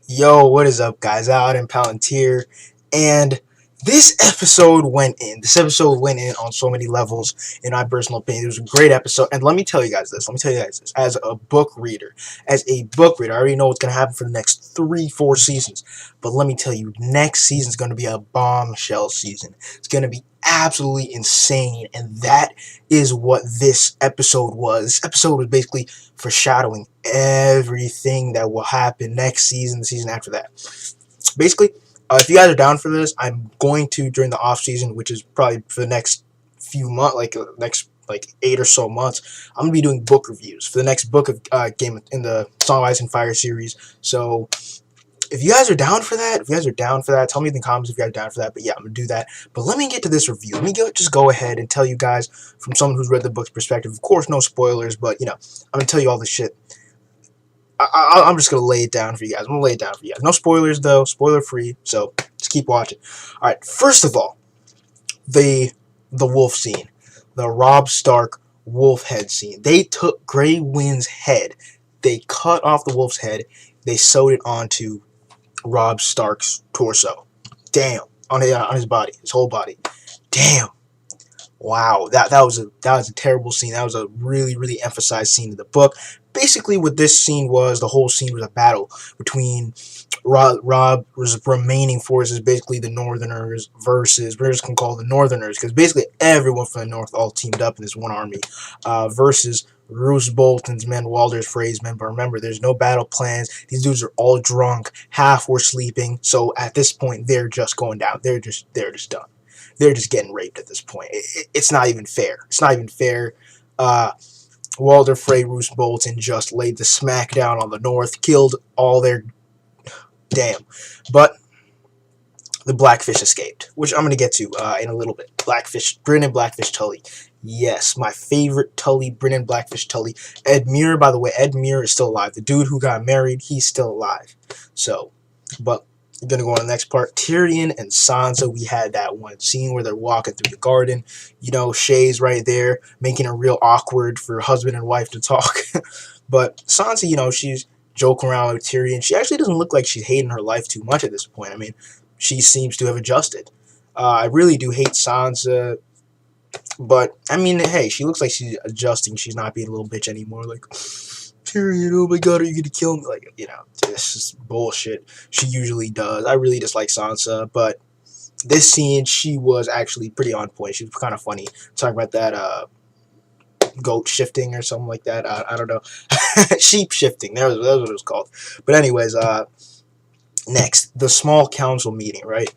Yo, what is up, guys? Out in Palantir, and this episode went in. This episode went in on so many levels. In my personal opinion, it was a great episode. And let me tell you guys this. Let me tell you guys this. As a book reader, I already know what's gonna happen for the next 3, 4 seasons. But let me tell you, next season's gonna be a bombshell season. It's gonna be absolutely insane, and that is what this episode was. This episode was basically foreshadowing everything that will happen next season, the season after that. Basically, if you guys are down for this, I'm going to, during the off season, which is probably for the next few months, next 8 or so months, I'm gonna be doing book reviews for the next book of game in the Song of Ice and Fire series. So if you guys are down for that, tell me in the comments if you guys are down for that. But yeah, I'm gonna do that. But let me get to this review. Let me just go ahead and tell you guys from someone who's read the book's perspective. Of course, no spoilers, but I'm gonna tell you all the shit. I'm just gonna lay it down for you guys. I'm gonna lay it down for you guys. No spoilers though, spoiler free. So just keep watching. All right. First of all, the wolf scene, the Robb Stark wolf head scene. They took Grey Wind's head. They cut off the wolf's head. They sewed it onto Robb Stark's torso. Damn, on his body, his whole body. Damn. Wow, that was a terrible scene. That was a really emphasized scene in the book. Basically, what this scene was, the whole scene was a battle between Robb's remaining forces, basically the Northerners versus, we're just gonna call the Northerners because basically everyone from the North all teamed up in this one army, versus Roose Bolton's men, Walder Frey's men. But remember, there's no battle plans. These dudes are all drunk. Half were sleeping. So at this point, they're just going down. They're just done. They're just getting raped at this point. It's not even fair. It's not even fair. Walder Frey, Roose Bolton just laid the smackdown on the North, killed all their damn. But the Blackfish escaped, which I'm going to get to in a little bit. Blackfish, Bryn and Blackfish Tully. Yes, my favorite Tully, Bryn and Blackfish Tully. Ed Muir, by the way, Ed Muir is still alive. The dude who got married, he's still alive. So, but we're going to go on to the next part. Tyrion and Sansa, we had that one scene where they're walking through the garden. Shay's right there, making it real awkward for husband and wife to talk. But Sansa, she's joking around with Tyrion. She actually doesn't look like she's hating her life too much at this point. I mean, she seems to have adjusted. I really do hate Sansa, but I mean, hey, she looks like she's adjusting. She's not being a little bitch anymore. Like, Tyrion, oh my god, are you gonna kill me? Like, this is bullshit. She usually does. I really dislike Sansa, but this scene, she was actually pretty on point. She was kind of funny. Talking about that goat shifting or something like that. I don't know. Sheep shifting. That was what it was called. But anyways, next, the small council meeting, right?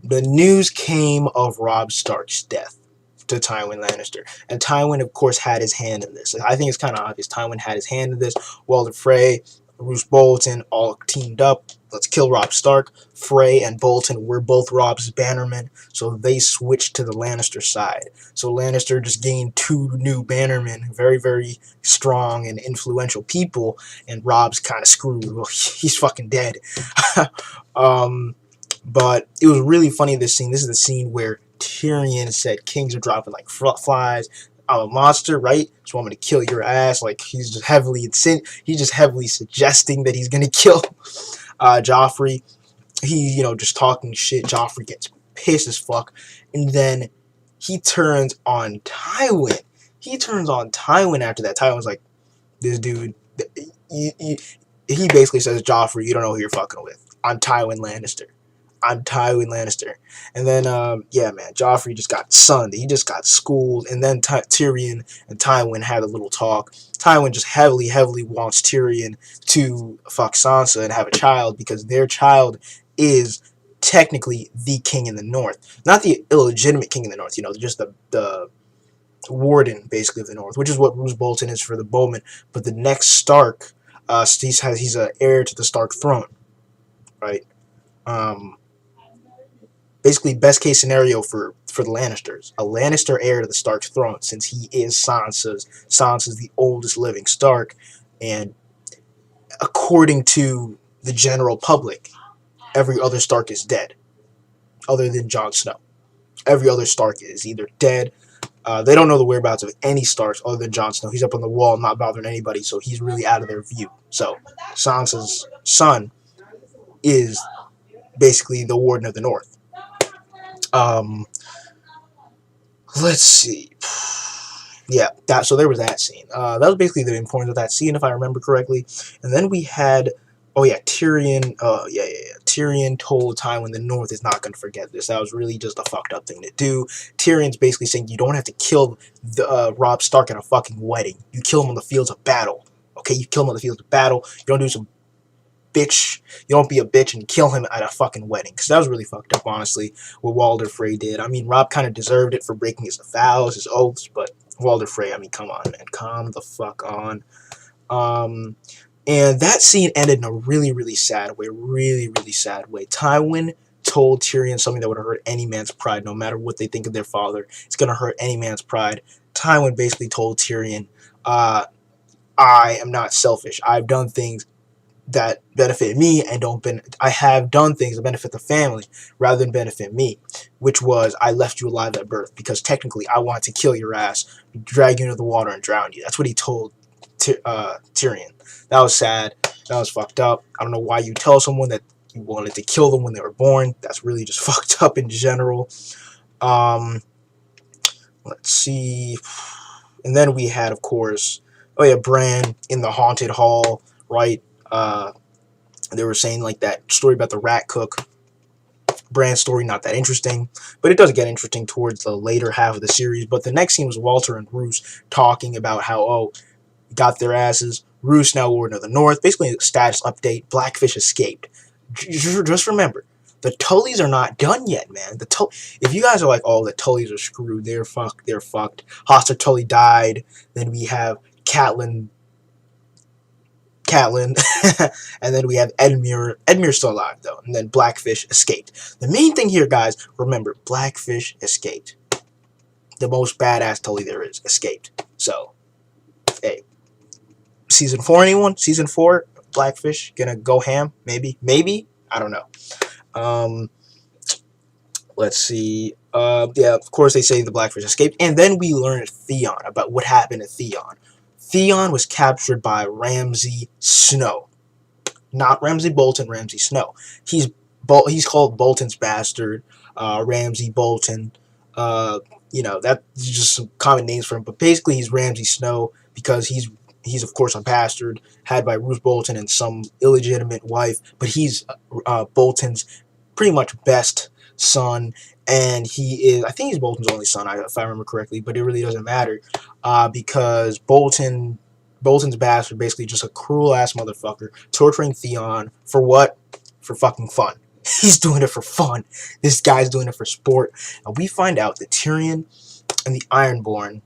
The news came of Robb Stark's death to Tywin Lannister. And Tywin, of course, had his hand in this. I think it's kind of obvious. Tywin had his hand in this. Walder Frey, Roose Bolton, all teamed up. Let's kill Robb Stark. Frey and Bolton were both Robb's bannermen, so they switched to the Lannister side. So Lannister just gained 2 new bannermen, very strong and influential people, and Robb's kind of screwed. Well, he's fucking dead. But it was really funny, this scene. This is the scene where Tyrion said kings are dropping like flies. I'm a monster, right? So I'm gonna kill your ass. Like, he's just heavily suggesting that he's gonna kill Joffrey. He, just talking shit. Joffrey gets pissed as fuck, and then he turns on Tywin. After that. Tywin's like, this dude. He basically says, Joffrey, you don't know who you're fucking with. I'm Tywin Lannister. And then, yeah, man, Joffrey just got sunned. He just got schooled. And then Tyrion and Tywin had a little talk. Tywin just heavily wants Tyrion to fuck Sansa and have a child because their child is technically the king in the North. Not the illegitimate king in the North, just the warden, basically, of the North, which is what Roose Bolton is for the Bowman. But the next Stark, he's an heir to the Stark throne, right? Basically, best case scenario for the Lannisters, a Lannister heir to the Stark throne, since he is Sansa's the oldest living Stark, and according to the general public, every other Stark is dead, other than Jon Snow. Every other Stark is either dead. They don't know the whereabouts of any Starks other than Jon Snow. He's up on the wall, not bothering anybody, so he's really out of their view. So Sansa's son is basically the Warden of the North. Let's see. Yeah, so there was that scene. That was basically the importance of that scene, if I remember correctly. And then we had, oh yeah, Tyrion. Tyrion told Tywin the North is not going to forget this. That was really just a fucked up thing to do. Tyrion's basically saying you don't have to kill Robb Stark at a fucking wedding. You kill him on the fields of battle. Okay, you kill him on the fields of battle. You don't do some bitch. You don't be a bitch and kill him at a fucking wedding. Because that was really fucked up, honestly, what Walder Frey did. I mean, Robb kind of deserved it for breaking his vows, his oaths, but Walder Frey, I mean, come on, man. Calm the fuck on. And that scene ended in a really, really sad way. Really, really sad way. Tywin told Tyrion something that would hurt any man's pride, no matter what they think of their father. It's going to hurt any man's pride. Tywin basically told Tyrion, I am not selfish. I've done things that benefit me and I have done things that benefit the family rather than benefit me, which was I left you alive at birth because technically I wanted to kill your ass, drag you into the water and drown you. That's what he told Tyrion. That was sad. That was fucked up. I don't know why you tell someone that you wanted to kill them when they were born. That's really just fucked up in general. Let's see. And then we had, of course, oh yeah, Bran in the haunted hall, right? They were saying like that story about the rat cook. Bran's story, not that interesting, but it does get interesting towards the later half of the series. But the next scene was Walter and Roose talking about how, got their asses. Roose now Warden of the North. Basically, a status update. Blackfish escaped. Just remember, the Tullys are not done yet, man. If you guys are like, oh, the Tullys are screwed, they're fucked. Hoster Tully died. Then we have Catelyn, and then we have Edmure. Edmure's still alive, though. And then Blackfish escaped. The main thing here, guys, remember, Blackfish escaped. The most badass Tully there is escaped. So, hey. Season 4, anyone? Season 4, Blackfish gonna go ham? Maybe? I don't know. Let's see. Yeah, of course they say the Blackfish escaped. And then we learned Theon, about what happened to Theon. Theon was captured by Ramsay Snow. Not Ramsay Bolton, Ramsay Snow. He's called Bolton's bastard, Ramsay Bolton. That's just some common names for him. But basically he's Ramsay Snow because he's of course a bastard had by Roose Bolton and some illegitimate wife. But he's Bolton's pretty much best son. And I think he's Bolton's only son, if I remember correctly, but it really doesn't matter, because Bolton's bastard, basically just a cruel-ass motherfucker, torturing Theon, for what? For fucking fun. He's doing it for fun. This guy's doing it for sport. And we find out that Tyrion and the Ironborn,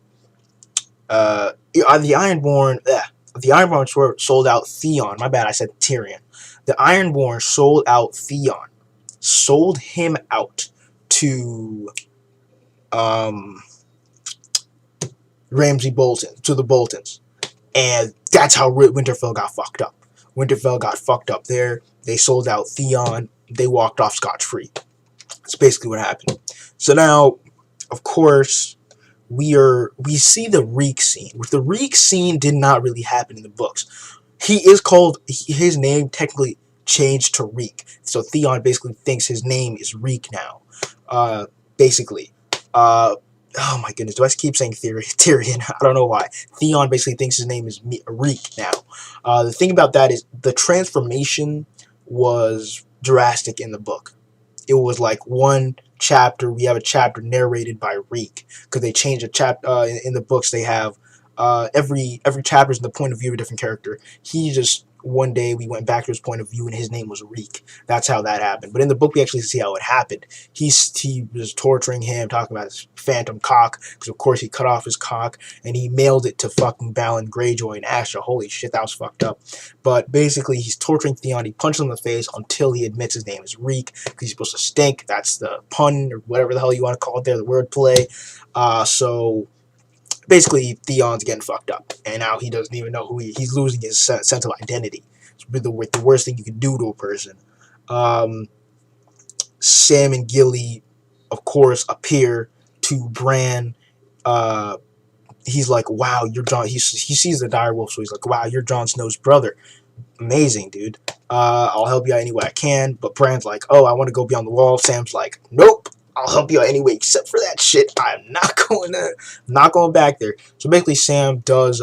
sold out Theon. My bad, I said Tyrion. The Ironborn sold out Theon. Sold him out to Ramsay Bolton, to the Boltons. And that's how Winterfell got fucked up. Winterfell got fucked up there. They sold out Theon. They walked off scotch-free. That's basically what happened. So now, of course, we see the Reek scene. The Reek scene did not really happen in the books. His name technically changed to Reek. So Theon basically thinks his name is Reek now. Basically. Oh my goodness, do I keep saying Tyrion? I don't know why. Theon basically thinks his name is Reek now. The thing about that is the transformation was drastic in the book. It was like one chapter. We have a chapter narrated by Reek because they changed a chapter in the books. They have every chapter is in the point of view of a different character. One day we went back to his point of view and his name was Reek. That's how that happened. But in the book we actually see how it happened. He was torturing him, talking about his phantom cock, because of course he cut off his cock and he mailed it to fucking Balin Greyjoy and Asha. Holy shit, that was fucked up. But basically he's torturing Theon. He punches him in the face until he admits his name is Reek, because he's supposed to stink. That's the pun, or whatever the hell you want to call it there, the wordplay. So basically, Theon's getting fucked up, and now he doesn't even know who he's losing his sense of identity. It's the worst thing you can do to a person. Sam and Gilly, of course, appear to Bran. He's like, wow, you're Jon. He sees the direwolf, so he's like, wow, you're Jon Snow's brother. Amazing, dude. I'll help you out any way I can. But Bran's like, oh, I want to go beyond the wall. Sam's like, nope. I'll help you out anyway, except for that shit. I'm not going back there. So basically, Sam does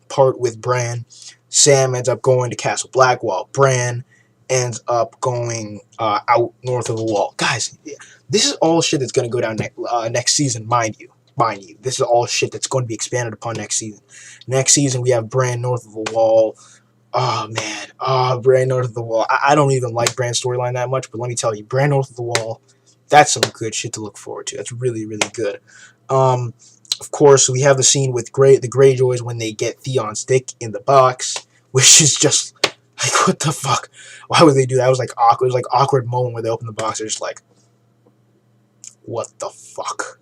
part with Bran. Sam ends up going to Castle Blackwall. Bran ends up going out north of the wall. Guys, this is all shit that's going to go down next season, mind you. Mind you, this is all shit that's going to be expanded upon next season. Next season, we have Bran north of the wall. Oh, man. Oh, Bran north of the wall. I don't even like Bran's storyline that much, but let me tell you, Bran north of the wall, that's some good shit to look forward to. That's really, really good. Of course, we have the scene with the Greyjoys when they get Theon's dick in the box, which is just like, what the fuck? Why would they do that? It was like awkward. It was like awkward moment where they open the box. They're just like, what the fuck?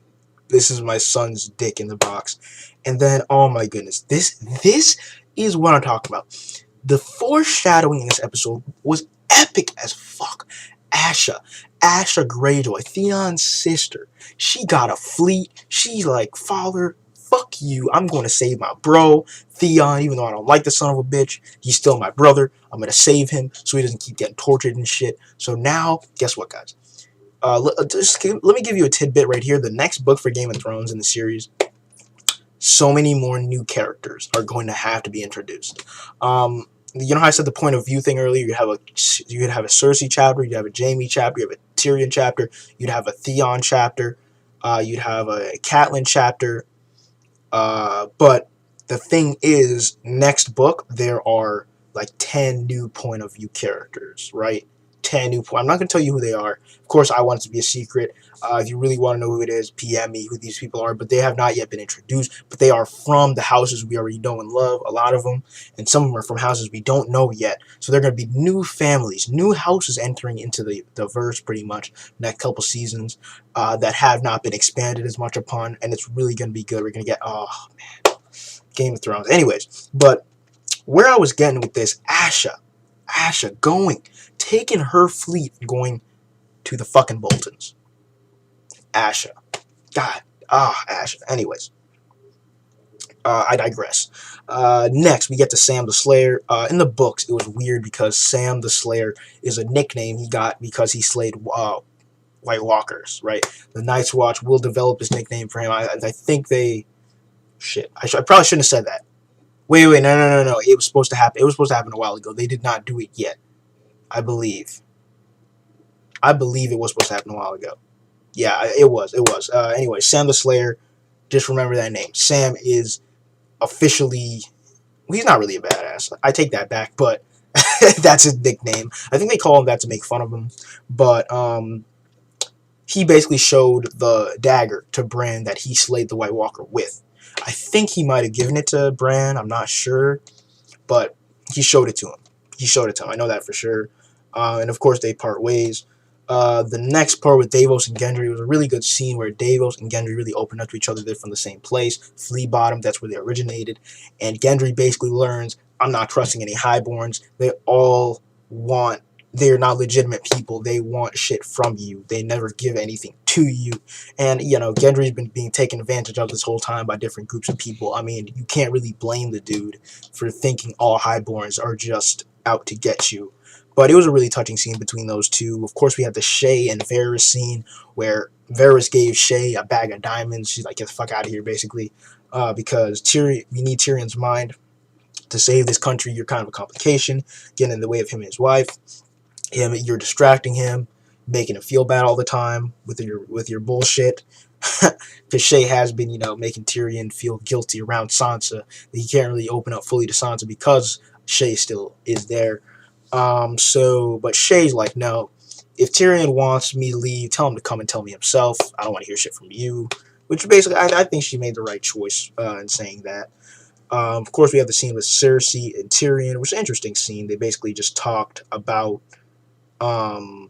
This is my son's dick in the box. And then, oh my goodness, this is what I'm talking about. The foreshadowing in this episode was epic as fuck. Asha Greyjoy, Theon's sister. She got a fleet. She's like, father, fuck you. I'm going to save my bro, Theon, even though I don't like the son of a bitch. He's still my brother. I'm going to save him so he doesn't keep getting tortured and shit. So now, guess what, guys? Let me give you a tidbit right here. The next book for Game of Thrones in the series, so many more new characters are going to have to be introduced. You know how I said the point of view thing earlier? You could have a Cersei chapter, you'd have a Jaime chapter, you have a Tyrion chapter, you'd have a Theon chapter, you'd have a Catelyn chapter. But the thing is, next book there are like 10 new point of view characters, right? 10 new. I'm not going to tell you who they are. Of course, I want it to be a secret. If you really want to know who it is, PM me who these people are. But they have not yet been introduced. But they are from the houses we already know and love, a lot of them. And some of them are from houses we don't know yet. So they're going to be new families, new houses entering into the verse pretty much next couple seasons that have not been expanded as much upon. And it's really going to be good. We're going to get, oh, man, Game of Thrones. Anyways, but where I was getting with this, Asha taking her fleet going to the fucking Boltons. Asha. God. Asha. Anyways. I digress. Next, we get to Sam the Slayer. In the books, it was weird because Sam the Slayer is a nickname he got because he slayed White Walkers, right? The Night's Watch will develop his nickname for him. I think they... Shit. I probably shouldn't have said that. Wait, no. It was supposed to happen. It was supposed to happen a while ago. They did not do it yet. I believe it was supposed to happen a while ago. Yeah, it was. Anyway, Sam the Slayer, just remember that name. Sam is officially... Well, he's not really a badass. I take that back, but that's his nickname. I think they call him that to make fun of him. But he basically showed the dagger to Bran that he slayed the White Walker with. I think he might have given it to Bran. I'm not sure. But he showed it to him. I know that for sure. And of course, they part ways. The next part with Davos and Gendry was a really good scene where Davos and Gendry really opened up to each other. They're from the same place, Flea Bottom, that's where they originated. And Gendry basically learns, I'm not trusting any highborns. They're not legitimate people. They want shit from you. They never give anything to you. And, Gendry's been being taken advantage of this whole time by different groups of people. I mean, you can't really blame the dude for thinking all highborns are just out to get you. But it was a really touching scene between those two. Of course, we had the Shay and Varys scene where Varys gave Shay a bag of diamonds. She's like, get the fuck out of here, basically. Because we need Tyrion's mind to save this country. You're kind of a complication, getting in the way of him and his wife. You're distracting him, making him feel bad all the time with your bullshit. Because Shay has been, making Tyrion feel guilty around Sansa. He can't really open up fully to Sansa because Shay still is there. But Shay's like, no, if Tyrion wants me to leave, tell him to come and tell me himself. I don't want to hear shit from you. Which basically, I think she made the right choice in saying that. Of course, we have the scene with Cersei and Tyrion, which is an interesting scene. They basically just talked about how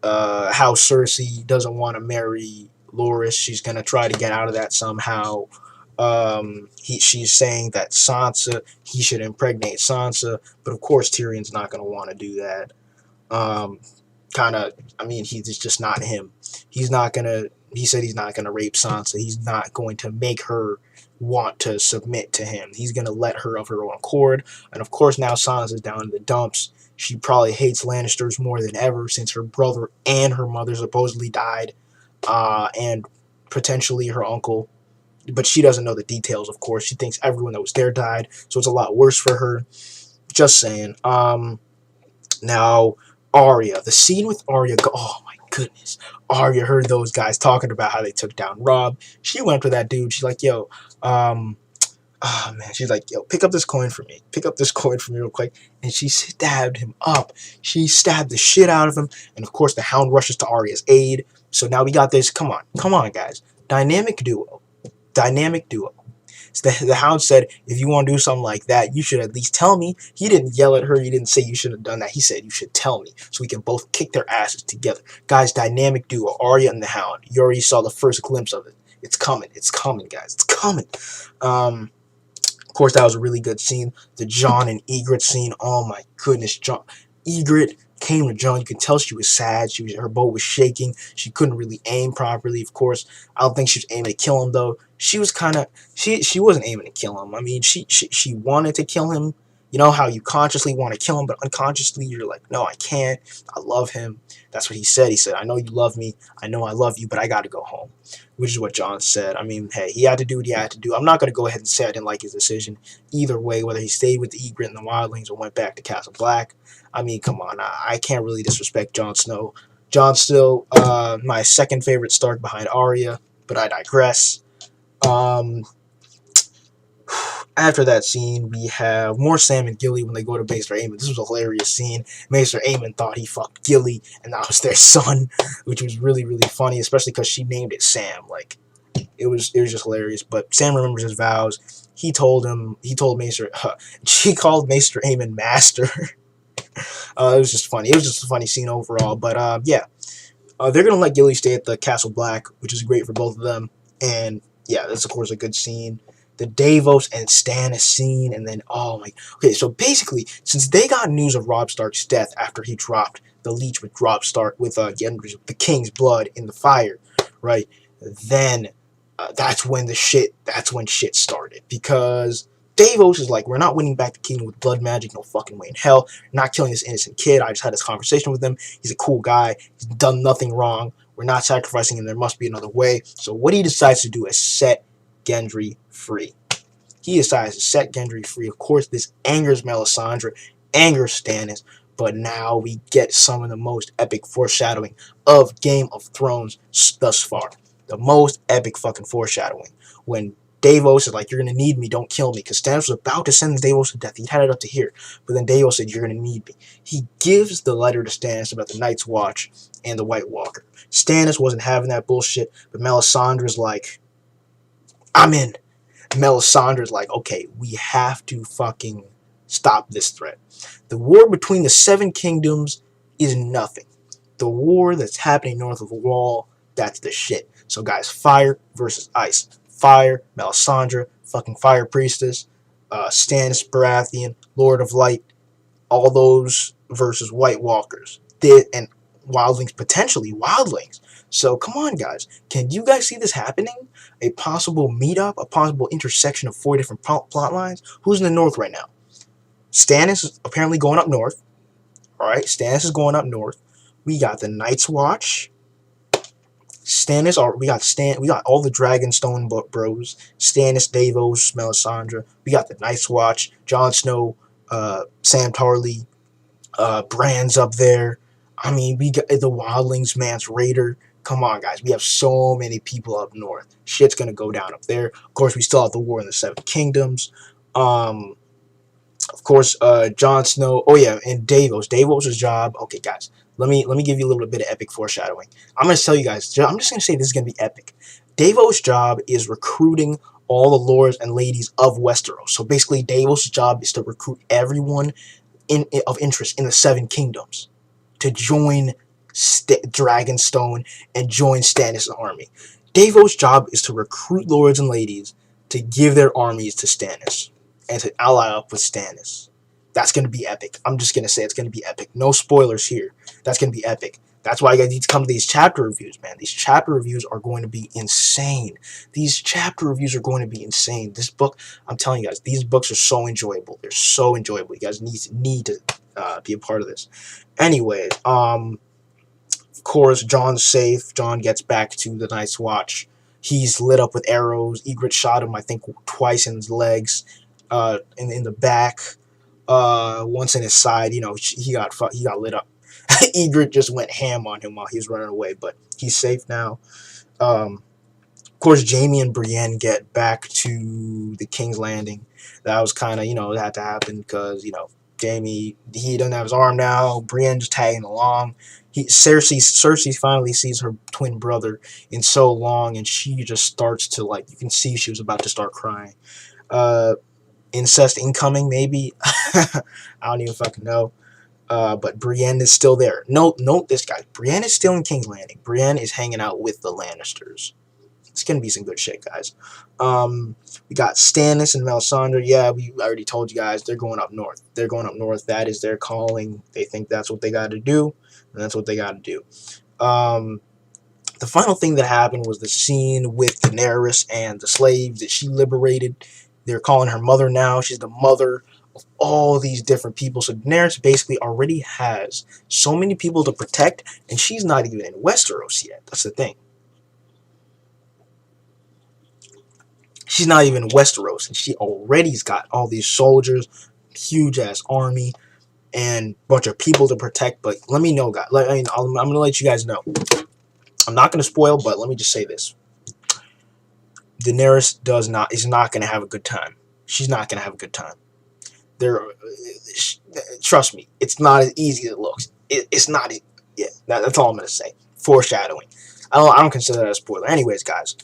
Cersei doesn't want to marry Loras. She's going to try to get out of that somehow. She's saying that he should impregnate Sansa, but of course Tyrion's not going to want to do that. He's just not him. He said he's not going to rape Sansa. He's not going to make her want to submit to him. He's going to let her of her own accord. And of course, now Sansa's down in the dumps. She probably hates Lannisters more than ever since her brother and her mother supposedly died, and potentially her uncle. But she doesn't know the details, of course. She thinks everyone that was there died, so it's a lot worse for her. Just saying. Now, Arya. The scene with Arya. Oh my goodness. Arya heard those guys talking about how they took down Robb. She went to that dude. She's like, yo, oh man, she's like, yo, pick up this coin for me. Pick up this coin for me real quick. And she stabbed him up. She stabbed the shit out of him. And of course, the Hound rushes to Arya's aid. So now we got this. Come on, guys. Dynamic duo. Dynamic duo. So the Hound said, if you want to do something like that, you should at least tell me. He didn't yell at her. He didn't say you should have done that. He said, you should tell me so we can both kick their asses together. Guys, dynamic duo, Arya and the Hound. You already saw the first glimpse of it. It's coming. It's coming, guys. It's coming. Of course, that was a really good scene. The Jon and Ygritte scene. Oh my goodness, Ygritte came to Jon. You could tell she was sad. Her bow was shaking. She couldn't really aim properly. Of course, I don't think she was aiming to kill him though. She was kind of she wasn't aiming to kill him. I mean, she wanted to kill him. You know how you consciously want to kill him, but unconsciously you're like, no, I can't. I love him. That's what he said. He said, I know you love me. I know I love you, but I got to go home. Which is what Jon said. I mean, hey, he had to do what he had to do. I'm not going to go ahead and say I didn't like his decision. Either way, whether he stayed with the Ygritte and the Wildlings or went back to Castle Black. I mean, come on. I can't really disrespect Jon Snow. Jon's still my second favorite Stark behind Arya, but I digress. After that scene, we have more Sam and Gilly when they go to Maester Aemon. This was a hilarious scene. Maester Aemon thought he fucked Gilly, and that was their son, which was really, really funny, especially because she named it Sam. Like, it was just hilarious. But Sam remembers his vows. He told Maester, she called Maester Aemon Master. It was just funny. It was just a funny scene overall. But yeah, they're gonna let Gilly stay at the Castle Black, which is great for both of them. And yeah, that's of course a good scene. The Davos and Stannis scene, and then oh my. Okay, so basically, since they got news of Robb Stark's death after he dropped the leech with Robb Stark with Gendry's, the King's blood in the fire, right? Then that's when shit started, because Davos is like, we're not winning back the kingdom with blood magic, no fucking way in hell. We're not killing this innocent kid. I just had this conversation with him. He's a cool guy. He's done nothing wrong. We're not sacrificing him. There must be another way. So what he decides to do is set Gendry free. He decides to set Gendry free. Of course, this angers Melisandre, angers Stannis, but now we get some of the most epic foreshadowing of Game of Thrones thus far. The most epic fucking foreshadowing. When Davos is like, you're going to need me, don't kill me. Because Stannis was about to send Davos to death. He'd had it up to here. But then Davos said, you're going to need me. He gives the letter to Stannis about the Night's Watch and the White Walker. Stannis wasn't having that bullshit. But Melisandre's like, I'm in. Melisandre's like, okay, we have to fucking stop this threat. The war between the Seven Kingdoms is nothing. The war that's happening north of the Wall, that's the shit. So guys, fire versus ice. Fire, Melisandre, fucking Fire Priestess, Stannis Baratheon, Lord of Light, all those versus White Walkers. And Wildlings, potentially Wildlings. So come on, guys. Can you guys see this happening? A possible meetup, a possible intersection of 4 different plot lines? Who's in the north right now? Stannis is apparently going up north. Alright, Stannis is going up north. We got the Night's Watch. Stannis, we got all the Dragonstone bros. Stannis, Davos, Melisandre. We got the Night's Watch. Jon Snow, Sam Tarly, Bran's up there. I mean, we got the Wildlings, Mance Raider. Come on, guys. We have so many people up north. Shit's gonna go down up there. Of course, we still have the war in the Seven Kingdoms. Of course, Jon Snow. Oh yeah, and Davos. Davos' job. Okay, guys. Let me give you a little bit of epic foreshadowing. I'm gonna tell you guys. I'm just gonna say this is gonna be epic. Davos' job is recruiting all the lords and ladies of Westeros. So basically, Davos' job is to recruit everyone of interest in the Seven Kingdoms to join Dragonstone and join Stannis' army. Davos' job is to recruit lords and ladies to give their armies to Stannis and to ally up with Stannis. That's going to be epic. I'm just going to say it's going to be epic. No spoilers here. That's going to be epic. That's why you guys need to come to these chapter reviews, man. These chapter reviews are going to be insane. These chapter reviews are going to be insane. This book, I'm telling you guys, these books are so enjoyable. They're so enjoyable. You guys need to be a part of this. Anyways, of course, Jon's safe. Jon gets back to the Night's Watch. He's lit up with arrows. Ygritte shot him, I think, twice in his legs, in the back, once in his side. You know, he got lit up. Ygritte just went ham on him while he was running away, but he's safe now. Of course, Jaime and Brienne get back to the King's Landing. That was kind of, you know, it had to happen because, you know, Jaime, he doesn't have his arm now. Brienne just tagging along. Cersei finally sees her twin brother in so long, and she just starts to, like, you can see she was about to start crying. Incest incoming, maybe. I don't even fucking know. But Brienne is still there. Note this, guys. Brienne is still in King's Landing. Brienne is hanging out with the Lannisters. It's gonna be some good shit, guys. We got Stannis and Melisandre. Yeah, we already told you guys they're going up north. They're going up north. That is their calling. They think that's what they got to do, and that's what they got to do. The final thing that happened was the scene with Daenerys and the slaves that she liberated. They're calling her mother now. She's the mother of all these different people. So Daenerys basically already has so many people to protect, and she's not even in Westeros yet. That's the thing. She's not even in Westeros, and she already's got all these soldiers, huge-ass army, and a bunch of people to protect. But let me know, guys. I'm going to let you guys know. I'm not going to spoil, but let me just say this. Daenerys is not going to have a good time. She's not going to have a good time. Trust me, it's not as easy as it looks. It's not. Yeah, that's all I'm going to say. Foreshadowing. I don't consider that a spoiler. Anyways, guys.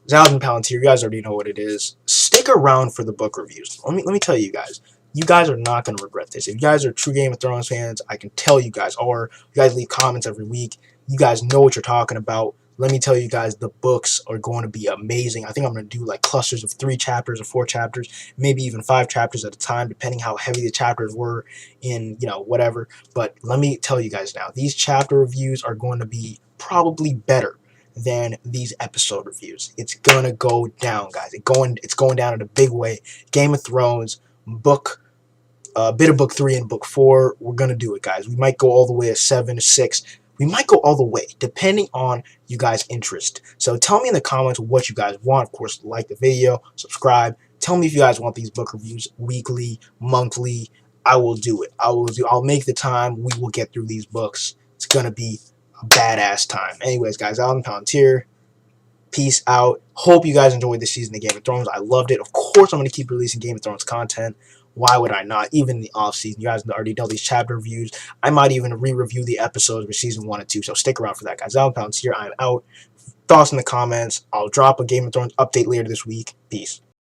Thousand Palantir, you guys already know what it is. Stick around for the book reviews. Let me tell you guys. You guys are not going to regret this. If you guys are true Game of Thrones fans, I can tell you guys are. You guys leave comments every week. You guys know what you're talking about. Let me tell you guys, the books are going to be amazing. I think I'm going to do like clusters of 3 chapters or 4 chapters, maybe even 5 chapters at a time, depending how heavy the chapters were in, you know, whatever. But let me tell you guys now, these chapter reviews are going to be probably better than these episode reviews. It's gonna go down, guys. It's going down in a big way. Game of Thrones, bit of book 3 and book 4. We're gonna do it, guys. We might go all the way to 7 to 6. We might go all the way, depending on you guys' interest. So tell me in the comments what you guys want. Of course, like the video, subscribe. Tell me if you guys want these book reviews weekly, monthly. I will do it. I'll make the time. We will get through these books. It's gonna be a badass time. Anyways, guys, I'm Palantir. Peace out. Hope you guys enjoyed this season of Game of Thrones. I loved it. Of course, I'm going to keep releasing Game of Thrones content. Why would I not? Even in the off-season. You guys already know these chapter reviews. I might even re-review the episodes for season 1 and 2. So stick around for that, guys. I'm Palantir. I'm out. Thoughts in the comments. I'll drop a Game of Thrones update later this week. Peace.